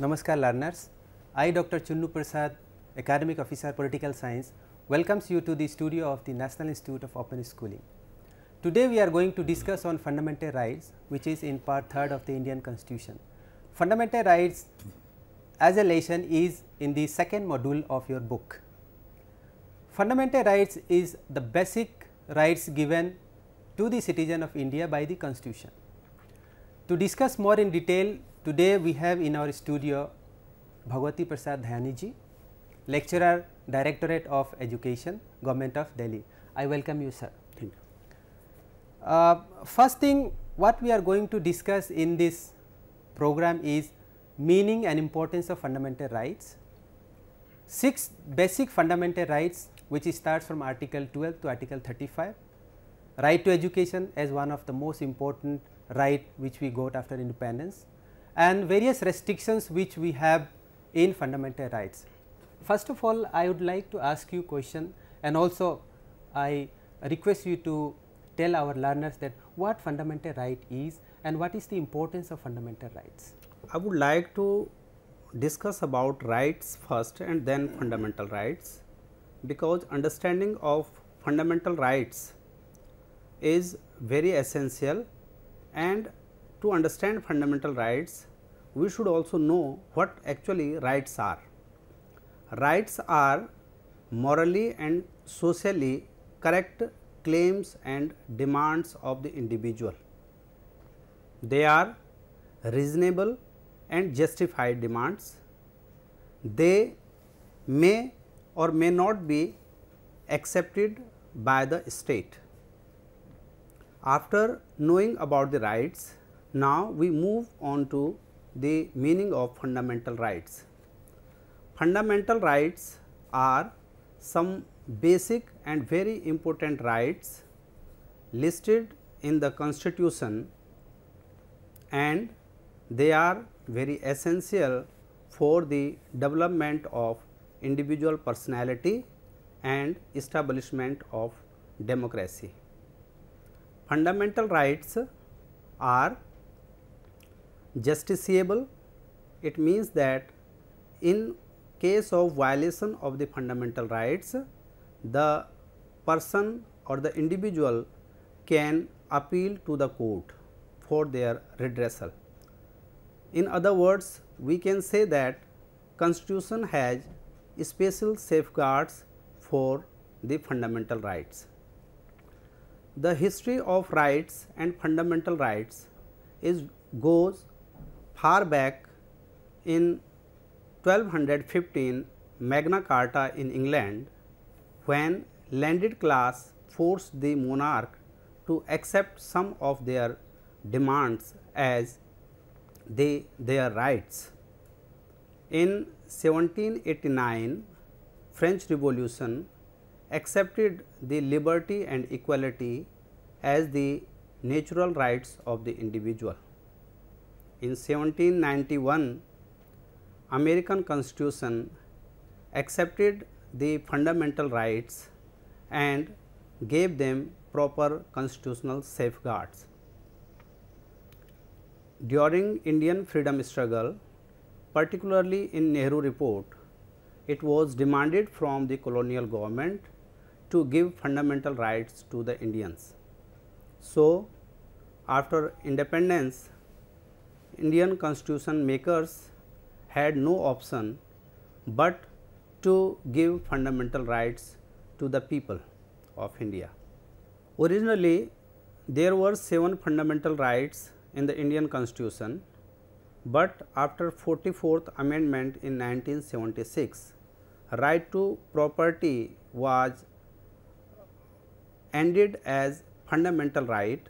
Namaskar learners. I Dr. Chunnu Prasad, Academic Officer Political Science, welcomes you to the studio of the National Institute of Open Schooling. Today we are going to discuss on fundamental rights, which is in part 3rd of the Indian Constitution. Fundamental rights as a lesson is in the second module of your book. Fundamental rights is the basic rights given to the citizen of India by the Constitution. To discuss more in detail, today we have in our studio Bhagwati Prasad Dhyani ji, Lecturer, Directorate of Education, Government of Delhi. I welcome you, sir. Thank you. First thing what we are going to discuss in this program is meaning and importance of fundamental rights. 6 basic fundamental rights which starts from Article 12 to Article 35. Right to education as one of the most important right which we got after independence, and various restrictions which we have in fundamental rights. First of all, I would like to ask you a question, and also I request you to tell our learners that what fundamental right is and what is the importance of fundamental rights. I would like to discuss about rights first and then fundamental rights, because understanding of fundamental rights is very essential, and to understand fundamental rights we should also know what actually rights are. Rights are morally and socially correct claims and demands of the individual. They are reasonable and justified demands. They may or may not be accepted by the state. After knowing about the rights, now we move on to the meaning of fundamental rights. Fundamental rights are some basic and very important rights listed in the Constitution, and they are very essential for the development of individual personality and establishment of democracy. Fundamental rights are justiciable. It means that in case of violation of the fundamental rights, the person or the individual can appeal to the court for their redressal. In other words, we can say that Constitution has special safeguards for the fundamental rights. The history of rights and fundamental rights goes far back. In 1215 Magna Carta in England, when landed class forced the monarch to accept some of their demands as their rights. In 1789 French Revolution accepted the liberty and equality as the natural rights of the individual. In 1791 American Constitution accepted the fundamental rights and gave them proper constitutional safeguards. During Indian freedom struggle, particularly in Nehru Report, it was demanded from the colonial government to give fundamental rights to the Indians. So, after independence, Indian constitution makers had no option but to give fundamental rights to the people of India. Originally, there were 7 fundamental rights in the Indian Constitution, but after 44th Amendment in 1976, right to property was ended as fundamental right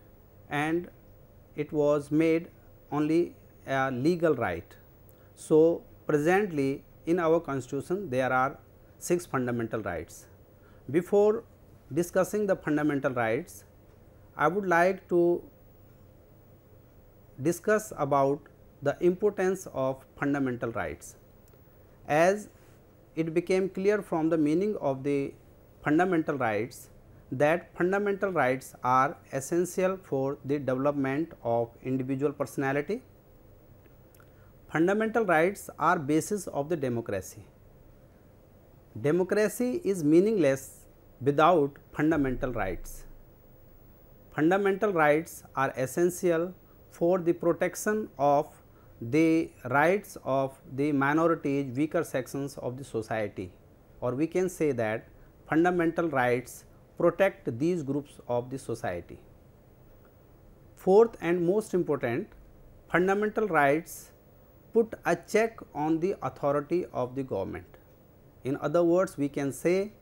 and it was made only a legal right. So, presently in our Constitution there are 6 fundamental rights. Before discussing the fundamental rights, I would like to discuss about the importance of fundamental rights. As it became clear from the meaning of the fundamental rights that fundamental rights are essential for the development of individual personality. Fundamental rights are basis of the democracy. Democracy is meaningless without fundamental rights. Fundamental rights are essential for the protection of the rights of the minorities, weaker sections of the society, or we can say that fundamental rights protect these groups of the society. Fourth and most important, fundamental rights put a check on the authority of the government. In other words, we can say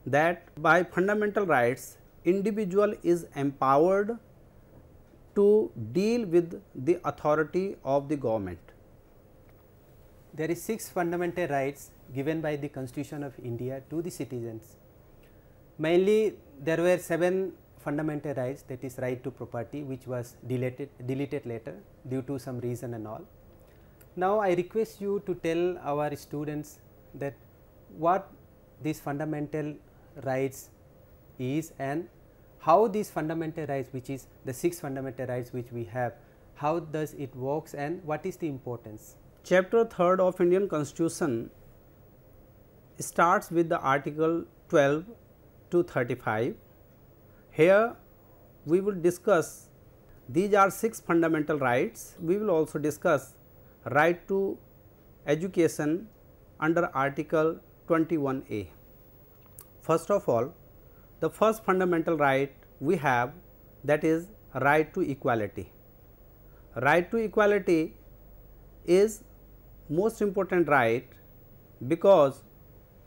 that by fundamental rights, individual is empowered to deal with the authority of the government. There is 6 fundamental rights given by the Constitution of India to the citizens. Mainly there were 7 fundamental rights, that is right to property, which was deleted later due to some reason and all. Now I request you to tell our students that what these fundamental rights is and how these fundamental rights, which is the 6 fundamental rights which we have, how does it works and what is the importance? Chapter 3rd of Indian Constitution starts with the article 12 to 35. Here we will discuss, these are 6 fundamental rights. We will also discuss right to education under article 21A. First of all, the first fundamental right we have, that is right to equality. Right to equality is most important right because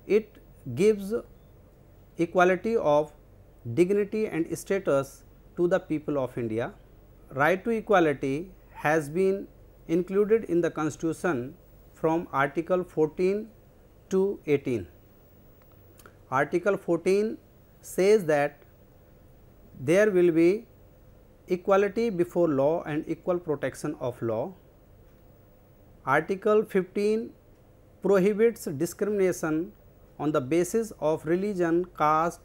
it gives equality of dignity and status to the people of India. Right to equality has been included in the Constitution from article 14 to 18. Article 14 says that there will be equality before law and equal protection of law. Article 15 prohibits discrimination on the basis of religion, caste,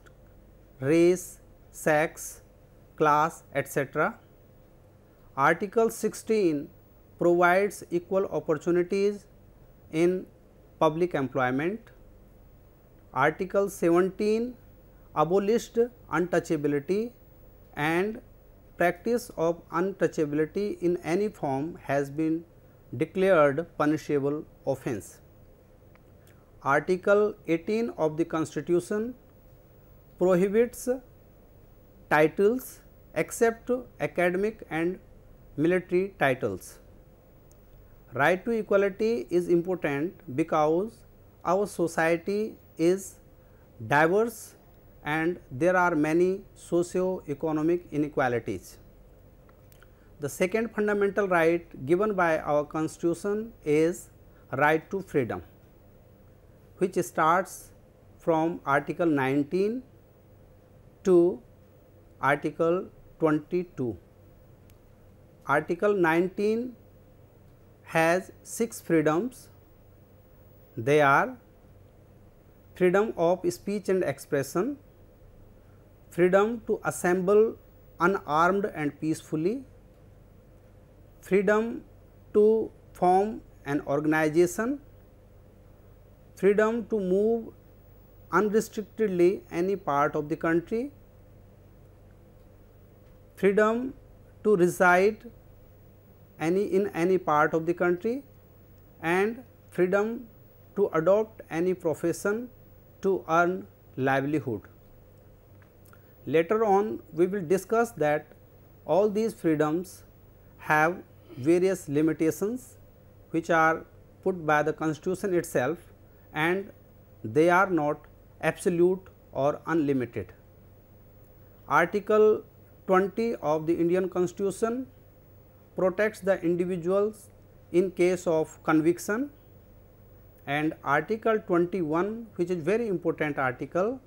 race, sex, class, etc. Article 16 provides equal opportunities in public employment. Article 17 abolished untouchability, and practice of untouchability in any form has been declared punishable offence. Article 18 of the Constitution prohibits titles except academic and military titles. Right to equality is important because our society is diverse and there are many socio-economic inequalities. The second fundamental right given by our Constitution is right to freedom, which starts from article 19 to article 22. Article 19 has 6 freedoms. They are freedom of speech and expression, freedom to assemble unarmed and peacefully, freedom to form an organization, freedom to move unrestrictedly any part of the country, freedom to reside in any part of the country, and freedom to adopt any profession to earn livelihood. Later on we will discuss that all these freedoms have various limitations which are put by the Constitution itself, and they are not absolute or unlimited. Article 20 of the Indian Constitution protects the individuals in case of conviction, and article 21, which is very important article,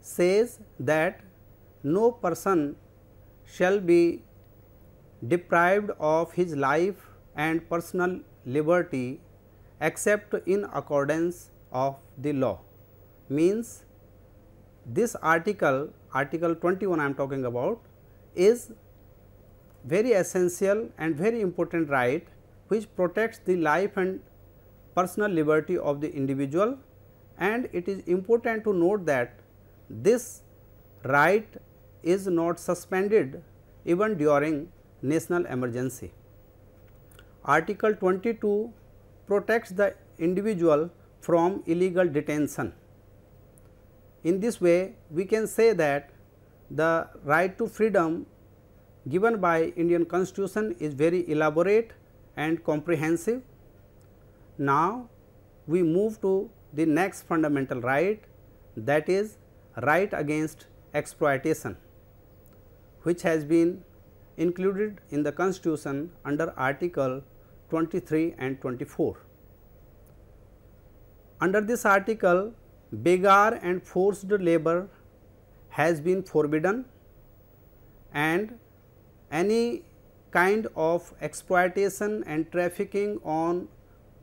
says that no person shall be deprived of his life and personal liberty except in accordance of the law. Means this article 21 I am talking about, is very essential and very important right which protects the life and personal liberty of the individual, and it is important to note that this right is not suspended even during national emergency. Article 22 protects the individual from illegal detention. In this way, we can say that the right to freedom given by Indian Constitution is very elaborate and comprehensive. Now, we move to the next fundamental right, that is right against exploitation, which has been included in the Constitution under Article 23 and 24. Under this article, begar and forced labor has been forbidden, and any kind of exploitation and trafficking on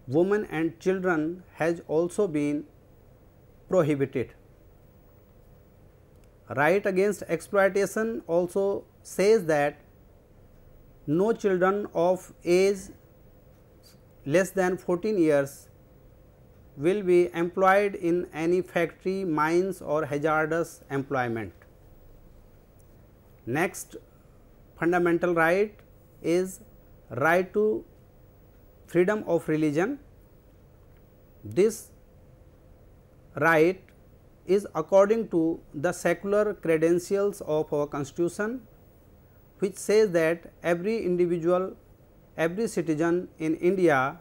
women and children has also been prohibited. Right against exploitation also says that no children of age less than 14 years will be employed in any factory, mines or hazardous employment. Next fundamental right is right to freedom of religion. This right is according to the secular credentials of our Constitution, which says that every individual, every citizen in India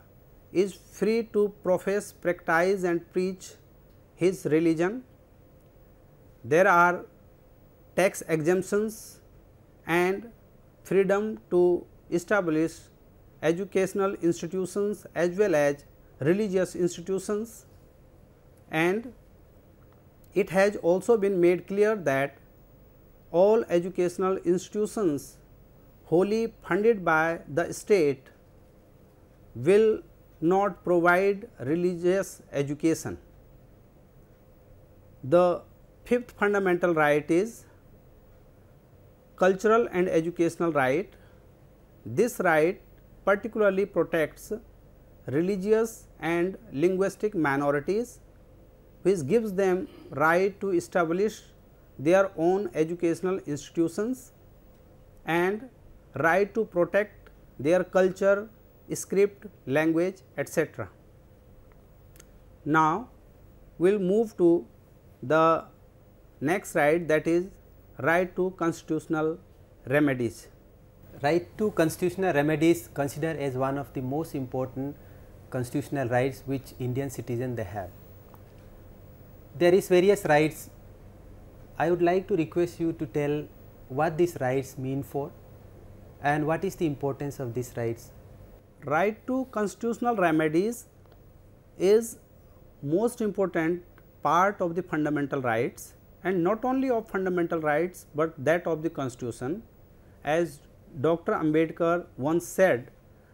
is free to profess, practice and preach his religion. There are tax exemptions and freedom to establish educational institutions as well as religious institutions, and it has also been made clear that all educational institutions wholly funded by the state will not provide religious education. The fifth fundamental right is cultural and educational right. This right particularly protects religious and linguistic minorities, which gives them right to establish their own educational institutions and right to protect their culture, script, language, etc. Now, we will move to the next right, that is right to constitutional remedies. Right to constitutional remedies considered as one of the most important constitutional rights which Indian citizens they have. There is various rights. I would like to request you to tell what these rights mean for and what is the importance of these rights. Right to constitutional remedies is most important part of the fundamental rights, and not only of fundamental rights, but that of the Constitution. As Dr. Ambedkar once said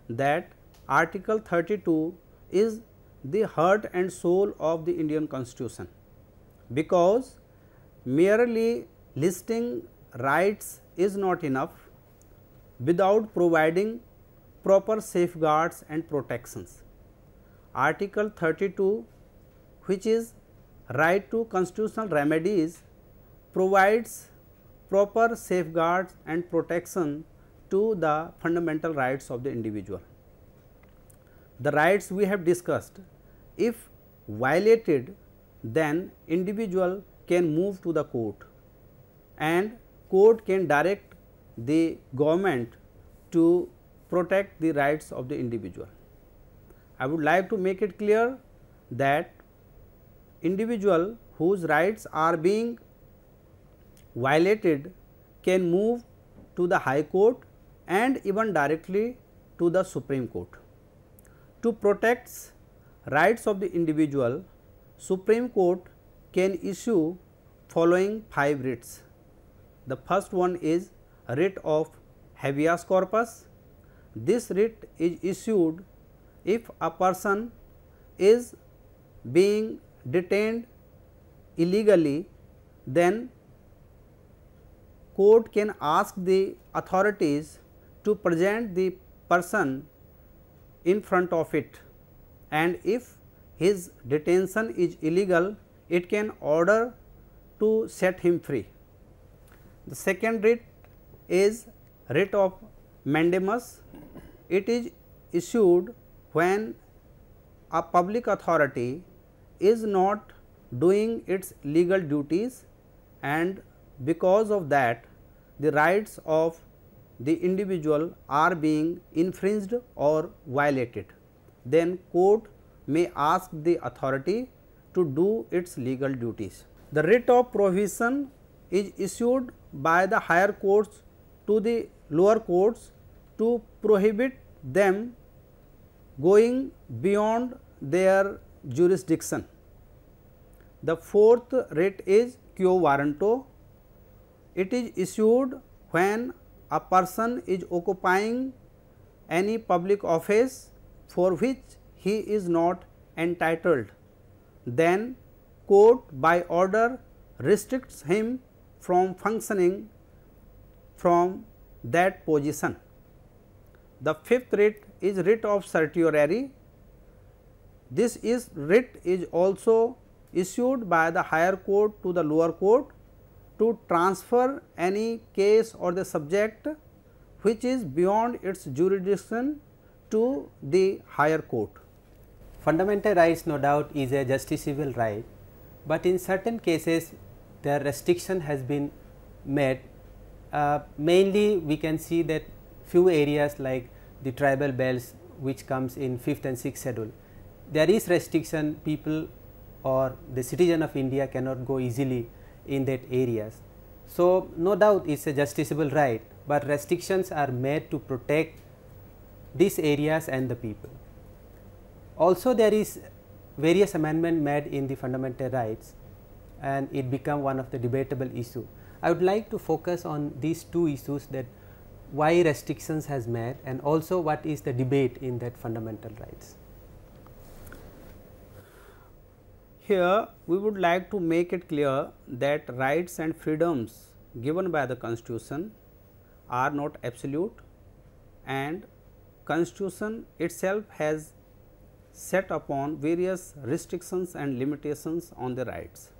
that Article 32 is the heart and soul of the Indian Constitution, because merely listing rights is not enough without providing proper safeguards and protections. Article 32, which is right to constitutional remedies, provides proper safeguards and protection to the fundamental rights of the individual. The rights we have discussed, if violated, then individual can move to the court and court can direct the government to protect the rights of the individual. I would like to make it clear that individual whose rights are being violated can move to the High Court and even directly to the Supreme Court. To protect rights of the individual, Supreme Court can issue following 5 writs. The first one is writ of habeas corpus. This writ is issued if a person is being detained illegally, then court can ask the authorities to present the person in front of it, and if his detention is illegal, it can order to set him free. The second writ is writ of mandamus. It is issued when a public authority is not doing its legal duties, and because of that the rights of the individual are being infringed or violated. Then court may ask the authority to do its legal duties. The writ of prohibition is issued by the higher courts to the lower courts to prohibit them going beyond their jurisdiction. The fourth writ is quo warranto. It is issued when a person is occupying any public office for which he is not entitled. Then court by order restricts him from functioning from that position. The fifth writ is writ of certiorari. This writ is also issued by the higher court to the lower court to transfer any case or the subject which is beyond its jurisdiction to the higher court. Fundamental rights no doubt is a justiciable right, but in certain cases the restriction has been made. Mainly we can see that few areas like the tribal belts which comes in 5th and 6th schedule, there is restriction, people or the citizen of India cannot go easily in that areas. So, no doubt it is a justiciable right, but restrictions are made to protect these areas and the people. Also there is various amendment made in the fundamental rights, and it become one of the debatable issue. I would like to focus on these two issues, that why restrictions has made and also what is the debate in that fundamental rights. Here we would like to make it clear that rights and freedoms given by the Constitution are not absolute, and Constitution itself has set upon various restrictions and limitations on the rights.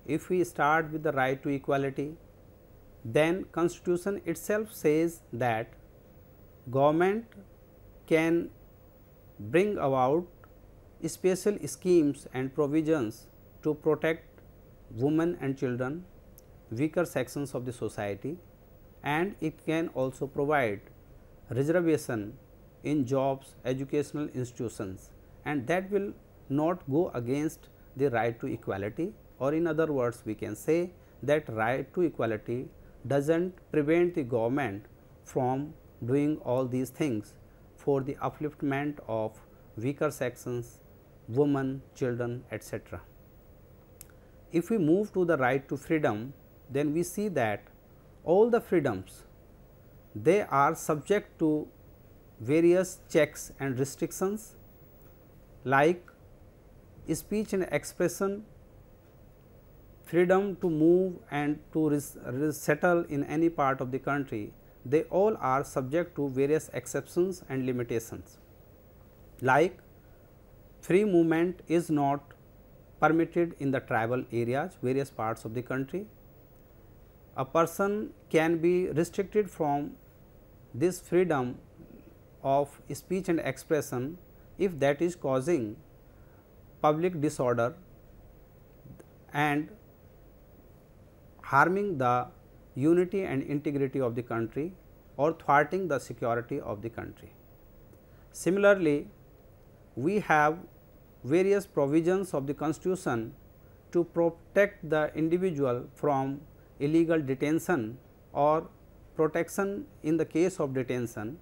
If we start with the right to equality, then Constitution itself says that government can bring about special schemes and provisions to protect women and children, weaker sections of the society, and it can also provide reservation in jobs, educational institutions, and that will not go against the right to equality, or in other words we can say that right to equality does not prevent the government from doing all these things for the upliftment of weaker sections, women, children, etc. If we move to the right to freedom, then we see that all the freedoms, they are subject to various checks and restrictions, like speech and expression, freedom to move and to settle in any part of the country. They all are subject to various exceptions and limitations, like free movement is not permitted in the tribal areas, various parts of the country. A person can be restricted from this freedom of speech and expression if that is causing public disorder and harming the unity and integrity of the country or thwarting the security of the country. Similarly, we have various provisions of the Constitution to protect the individual from illegal detention or protection in the case of detention,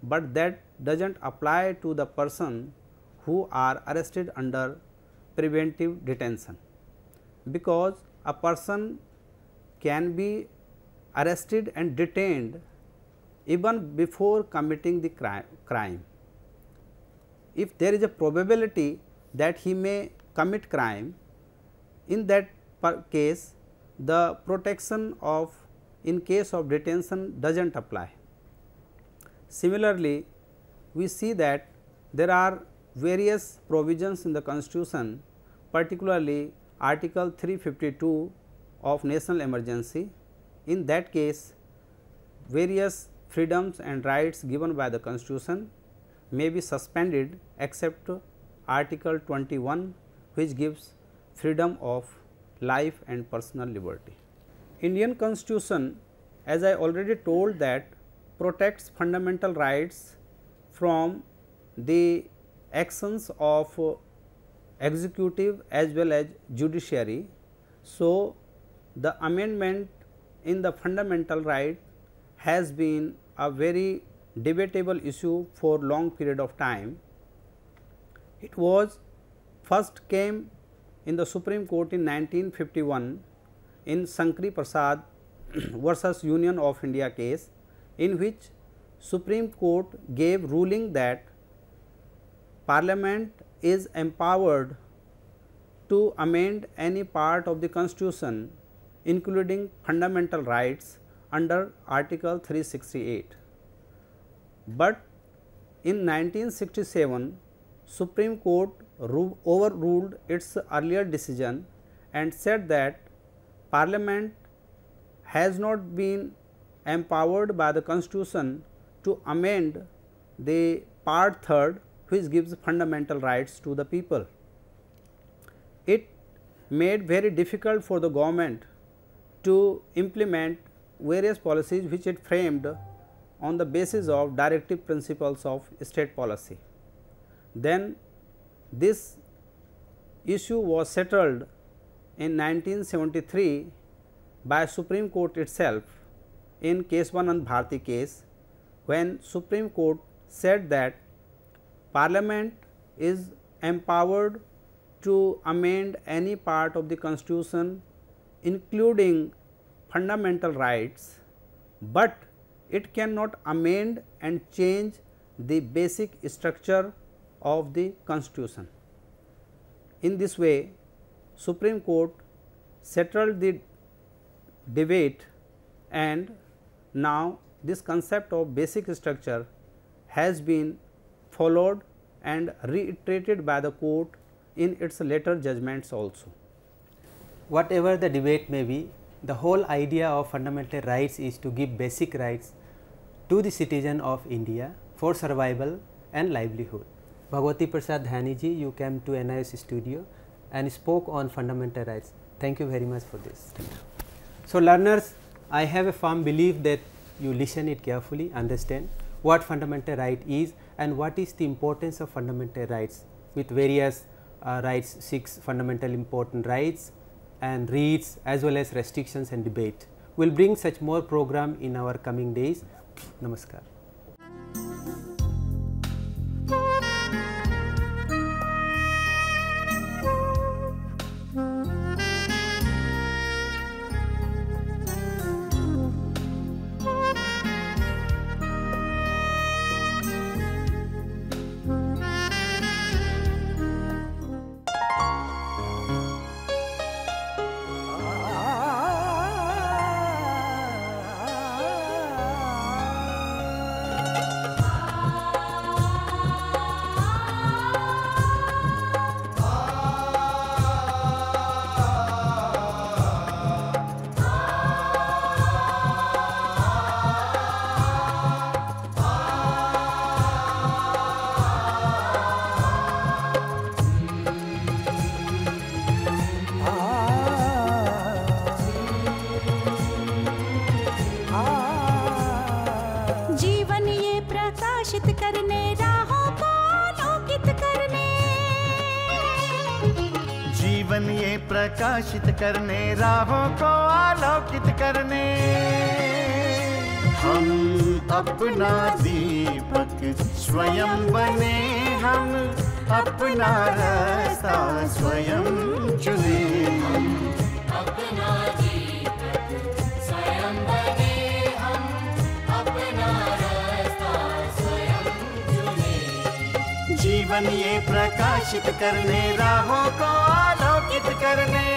but that does not apply to the person who are arrested under preventive detention, because a person can be arrested and detained even before committing the crime. If there is a probability that he may commit crime, in that case the protection of in case of detention does not apply. Similarly, we see that there are various provisions in the Constitution, particularly Article 352 of National Emergency. In that case, various freedoms and rights given by the Constitution may be suspended except Article 21, which gives freedom of life and personal liberty. Indian Constitution, as I already told, that protects fundamental rights from the actions of executive as well as judiciary. So, the amendment in the fundamental right has been a very debatable issue for long period of time. It was first came in the Supreme Court in 1951 in Sankri Prasad versus Union of India case, in which Supreme Court gave ruling that Parliament is empowered to amend any part of the Constitution including fundamental rights under Article 368. But in 1967, Supreme Court overruled its earlier decision and said that Parliament has not been empowered by the Constitution to amend the part 3rd, which gives fundamental rights to the people. It made very difficult for the government to implement various policies which it framed on the basis of directive principles of state policy. Then this issue was settled in 1973 by Supreme Court itself in Keswanand Bharti case, when Supreme Court said that Parliament is empowered to amend any part of the Constitution including fundamental rights, but it cannot amend and change the basic structure of the Constitution. In this way, Supreme Court settled the debate, and now this concept of basic structure has been followed and reiterated by the court in its later judgments also. Whatever the debate may be, the whole idea of fundamental rights is to give basic rights to the citizen of India for survival and livelihood. Bhagwati Prasad Dhani ji, you came to NIOS studio and spoke on fundamental rights. Thank you very much for this. So, learners, I have a firm belief that you listen it carefully, understand what fundamental right is and what is the importance of fundamental rights, with various rights, 6 fundamental important rights and reads as well as restrictions and debate. We will bring such more program in our coming days. Namaskar. जीवन ये प्रकाशित करने राहों को आलोकित करने, हम अपना दीपक स्वयं बने, हम अपना रास्ता स्वयं चुने। अपना दीपक स्वयं बने, हम अपना रास्ता स्वयं चुने। जीवन ये प्रकाशित करने राहों को आलोकित करने।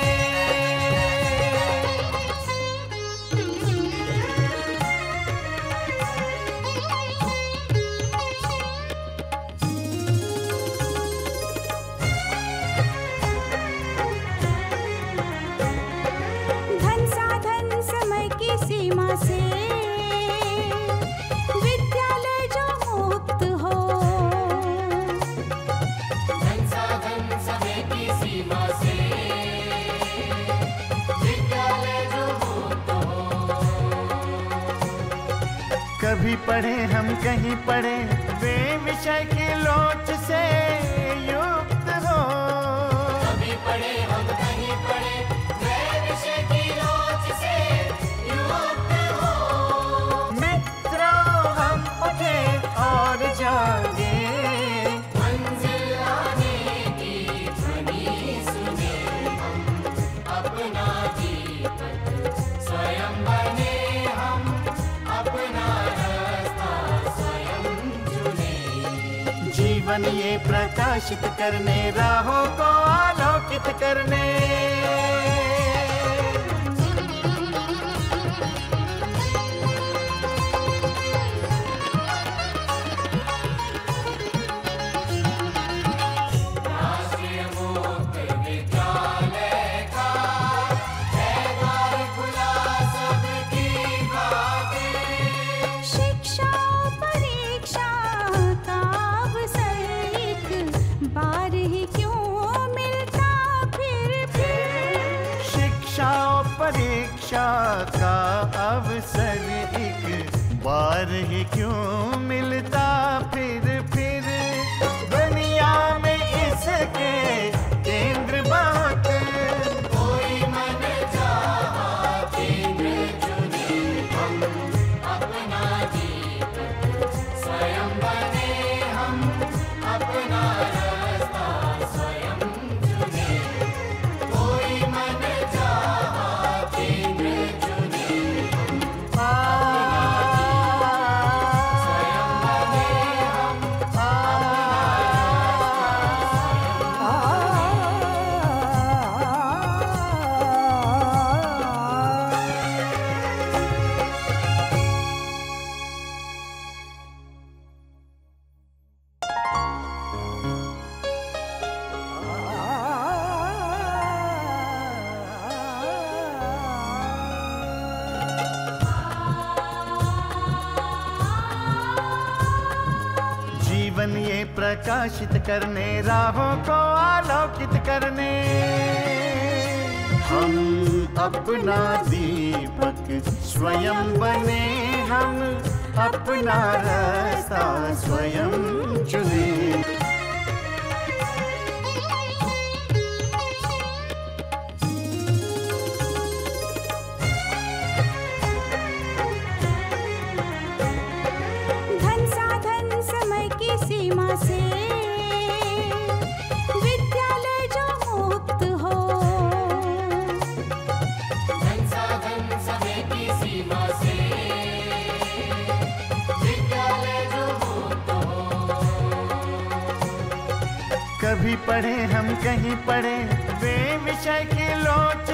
पढ़े हम कहीं पढ़े वे विषय की लोच से युक्त हो। कभी पढ़े हम कहीं पढ़े वे विषय की लोच से युक्त हो। मित्रों हम उठे और जागे, मंजिल आने की ध्वनि सुने हम, अपना जीवन स्वयं बने हम, अपना रास्ता स्वयं चुने। जीवन ये प्रकाशित करने, राहों को आलोकित करने। राष्ट्रीय मुक्त विद्यालय का है द्वार खुला सबकी खातिर। शिक्षा परीक्षा का अवसर एक बार ही क्यों मिलता फिर। शिक्षा और परीक्षा का अवसर एक बार ही क्यों मिलता फिर। दुनिया में इसके केंद्र बहुत, कोई मन चाहा केंद्र चुने हम, अपना जीवन स्वयं बने हम, अपना रास्ता स्वयं चुने। कोई मन चाहा केंद्र चुने हम, स्वयं बने हम, जीवन ये प्रकाशित करने, राहों को आलोकित करने। हम अपना दीपक स्वयं बने हम, अपना रास्ता स्वयं चुने। धन साधन समय की सीमा से विद्यालय जो मुक्त हो। धन साधन समय की सीमा से विद्यालय जो मुक्त हो। कभी पढ़े हम कहीं पढ़े वे विषय की लोच